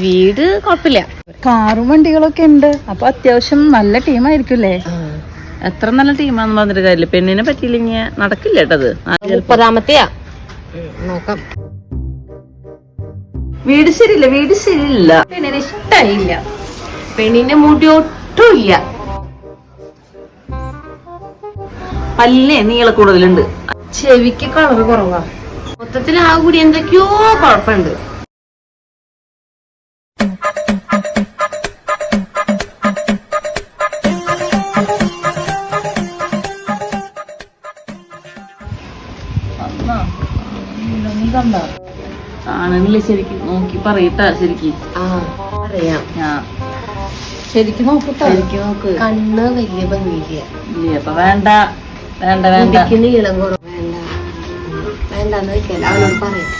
വീട് കുഴപ്പമില്ല. കാറും വണ്ടികളൊക്കെ ഉണ്ട്. അപ്പൊ അത്യാവശ്യം നല്ല ടീമായിരിക്കുമല്ലേ? എത്ര നല്ല ടീമാന്ന് പറഞ്ഞിട്ട് കാര്യമില്ല. പെണ്ണിനെ പറ്റിയില്ലെങ്കിൽ നടക്കില്ല കേട്ടത്. 30-ാമത്തെയാ. നോക്കാം. വീട് ശരിയില്ല. പെണ്ണിനെ ഇഷ്ടായില്ല. പെണ്ണിന്റെ മുടി ഒട്ടും ഇല്ല. പല്ലിനെ നീള കൂടുതലുണ്ട്. ചെവിക്ക് കളർ കുറവാ. മൊത്തത്തിൽ ആ കൂടി എന്തൊക്കെയോ കുഴപ്പമുണ്ട്. കാണുന്നില്ല ശരിക്കും. നോക്കി പറയട്ടാ ശരിക്കും. അറിയാം. ശരിക്കും നോക്കട്ടോ. നോക്ക്. കണ്ണ് വലിയ ഭംഗിയില്ല. ഇല്ലേ? അപ്പൊ വേണ്ട. നീളം കുറവ്. വേണ്ടാന്ന് വെക്കല്ല. അവനോട് പറയാം.